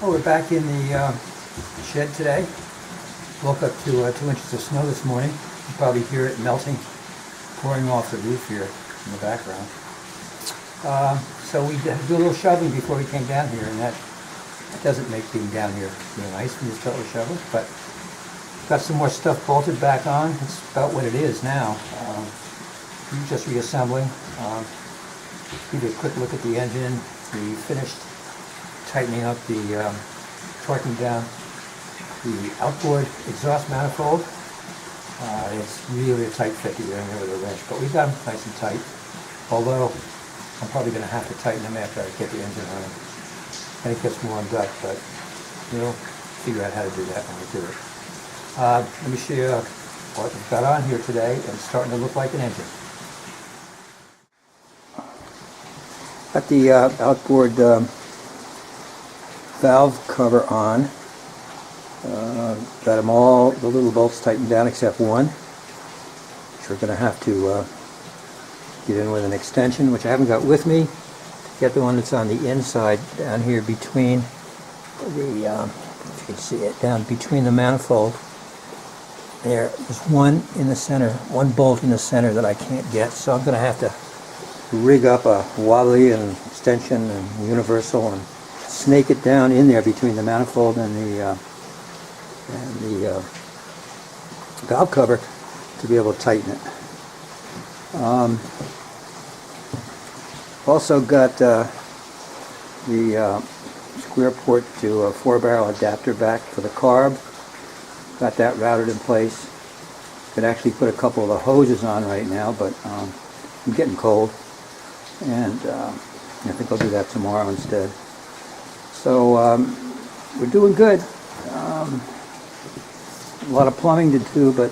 Oh, we're back in the shed today. Woke up to 2 inches of snow this morning. You probably hear it melting, pouring off the roof here in the background. So we do a little shoveling before we came down here, and that doesn't make being down here real nice when you start with shoveling. But got some more stuff bolted back on. It's about what it is now. Just reassembling. Give you a quick look at the engine. We finished tightening up the, torquing down the outboard exhaust manifold. It's really a tight fit to get in there with a wrench, but we've got them nice and tight. Although I'm probably going to have to tighten them after I get the engine running. And it gets warmed up, but we'll figure out how to do that when we do it. Let me show you what we've got on here today, and it's starting to look like an engine. Got the outboard valve cover on. Got them all, the little bolts tightened down except one, which we're going to have to get in with an extension, which I haven't got with me. Get the one that's on the inside down here between the, if you can see it, down between the manifold. There's one in the center, one bolt in the center that I can't get, so I'm going to have to rig up a Wally and extension and universal and snake it down in there between the manifold and the valve cover to be able to tighten it. Also got the square port to a 4-barrel adapter back for the carb. Got that routed in place. Could actually put a couple of the hoses on right now, but I'm getting cold, and I think I'll do that tomorrow instead. So we're doing good. A lot of plumbing to do, but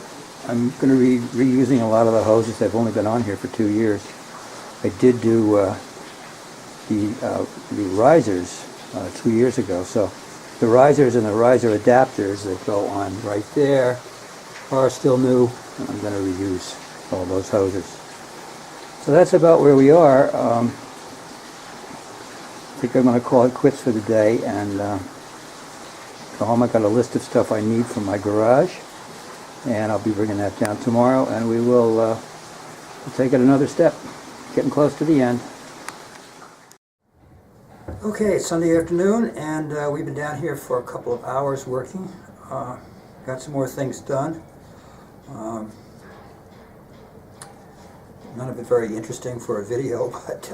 I'm going to be reusing a lot of the hoses. They've only been on here for 2 years. I did do the risers 2 years ago, so the risers and the riser adapters that go on right there are still new, and I'm going to reuse all those hoses. So that's about where we are. I think I'm going to call it quits for the day and go home. I got a list of stuff I need from my garage, and I'll be bringing that down tomorrow, and we will we'll take it another step. Getting close to the end. Okay, it's Sunday afternoon, and we've been down here for a couple of hours working. Got some more things done. None of it very interesting for a video, but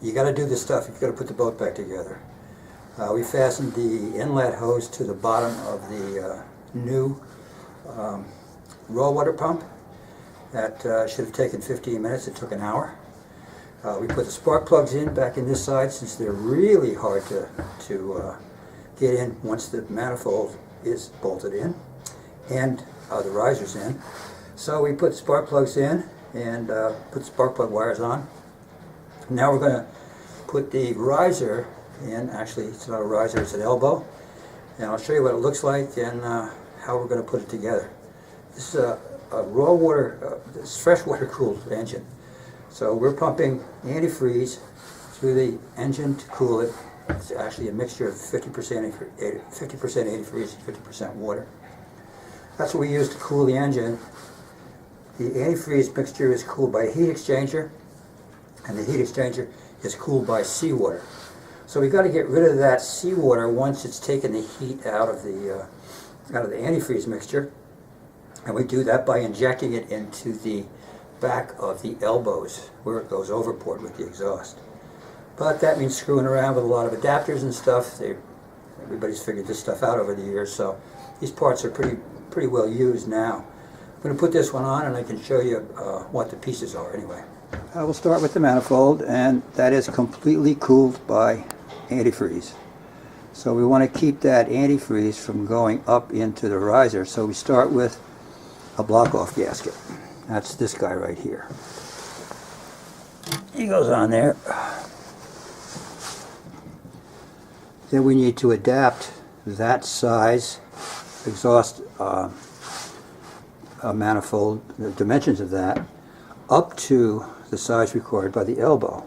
you got to do this stuff. You've got to put the boat back together. We fastened the inlet hose to the bottom of the new raw water pump. That should have taken 15 minutes. It took an hour. We put the spark plugs in back in this side, since they're really hard to get in once the manifold is bolted in and the risers in. So we put spark plugs in and put spark plug wires on. Now we're going to put the riser in. Actually, it's not a riser, it's an elbow. And I'll show you what it looks like and how we're going to put it together. This is a raw water, this freshwater cooled engine. So we're pumping antifreeze through the engine to cool it. It's actually a mixture of 50% antifreeze and 50% water. That's what we use to cool the engine. The antifreeze mixture is cooled by a heat exchanger, and the heat exchanger is cooled by seawater. So we've got to get rid of that seawater once it's taken the heat out of the antifreeze mixture, and we do that by injecting it into the back of the elbows where it goes overboard with the exhaust. But that means screwing around with a lot of adapters and stuff. Everybody's figured this stuff out over the years, so these parts are pretty well used now. I'm going to put this one on and I can show you what the pieces are anyway. I will start with the manifold, and that is completely cooled by antifreeze. So we want to keep that antifreeze from going up into the riser, so we start with a block-off gasket. That's this guy right here. He goes on there. Then we need to adapt that size exhaust manifold, the dimensions of that, up to the size required by the elbow.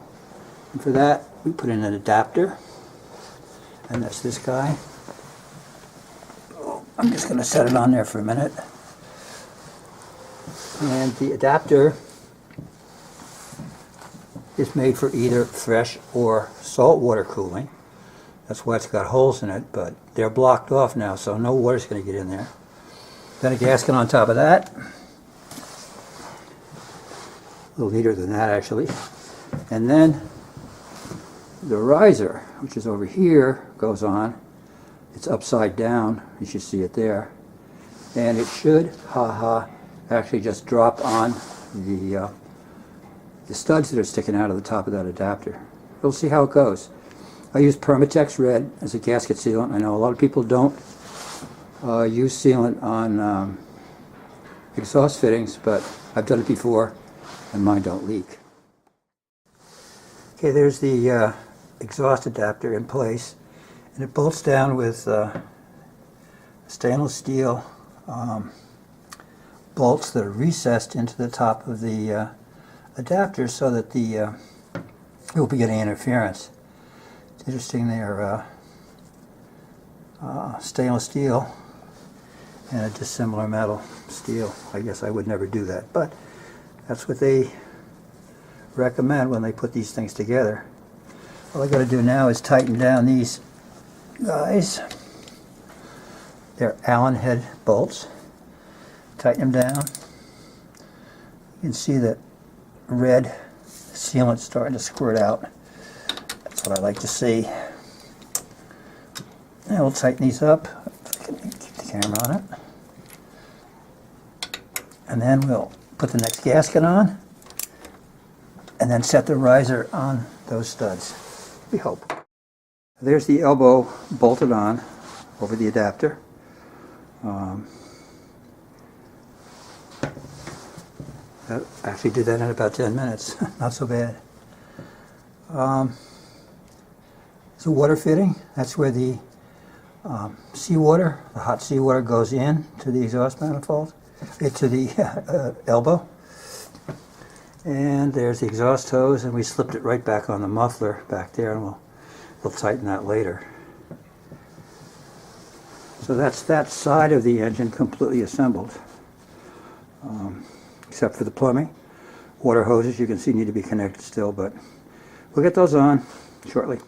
And for that, we put in an adapter, and that's this guy. I'm just going to set it on there for a minute. And the adapter is made for either fresh or salt water cooling. That's why it's got holes in it, but they're blocked off now, so no water's going to get in there. Then a gasket on top of that. A little neater than that, actually. And then the riser, which is over here, goes on. It's upside down. You should see it there. And it should, actually just drop on the studs that are sticking out of the top of that adapter. We'll see how it goes. I use Permatex Red as a gasket sealant. I know a lot of people don't use sealant on exhaust fittings, but I've done it before and mine don't leak. Okay, there's the exhaust adapter in place, and it bolts down with stainless steel bolts that are recessed into the top of the adapter so that you won't be getting interference. It's interesting, they're stainless steel and a dissimilar metal steel. I guess I would never do that, but that's what they recommend when they put these things together. All I got to do now is tighten down these guys. They're Allen head bolts. Tighten them down. You can see that red sealant starting to squirt out. That's what I like to see. And we'll tighten these up. Keep the camera on it. And then we'll put the next gasket on, and then set the riser on those studs, we hope. There's the elbow bolted on over the adapter. I actually did that in about 10 minutes. Not so bad. It's a water fitting. That's where the seawater, the hot seawater, goes in to the exhaust manifold, to the elbow. And there's the exhaust hose, and we slipped it right back on the muffler back there, and we'll tighten that later. So that's that side of the engine completely assembled, except for the plumbing. Water hoses, you can see, need to be connected still, but we'll get those on shortly.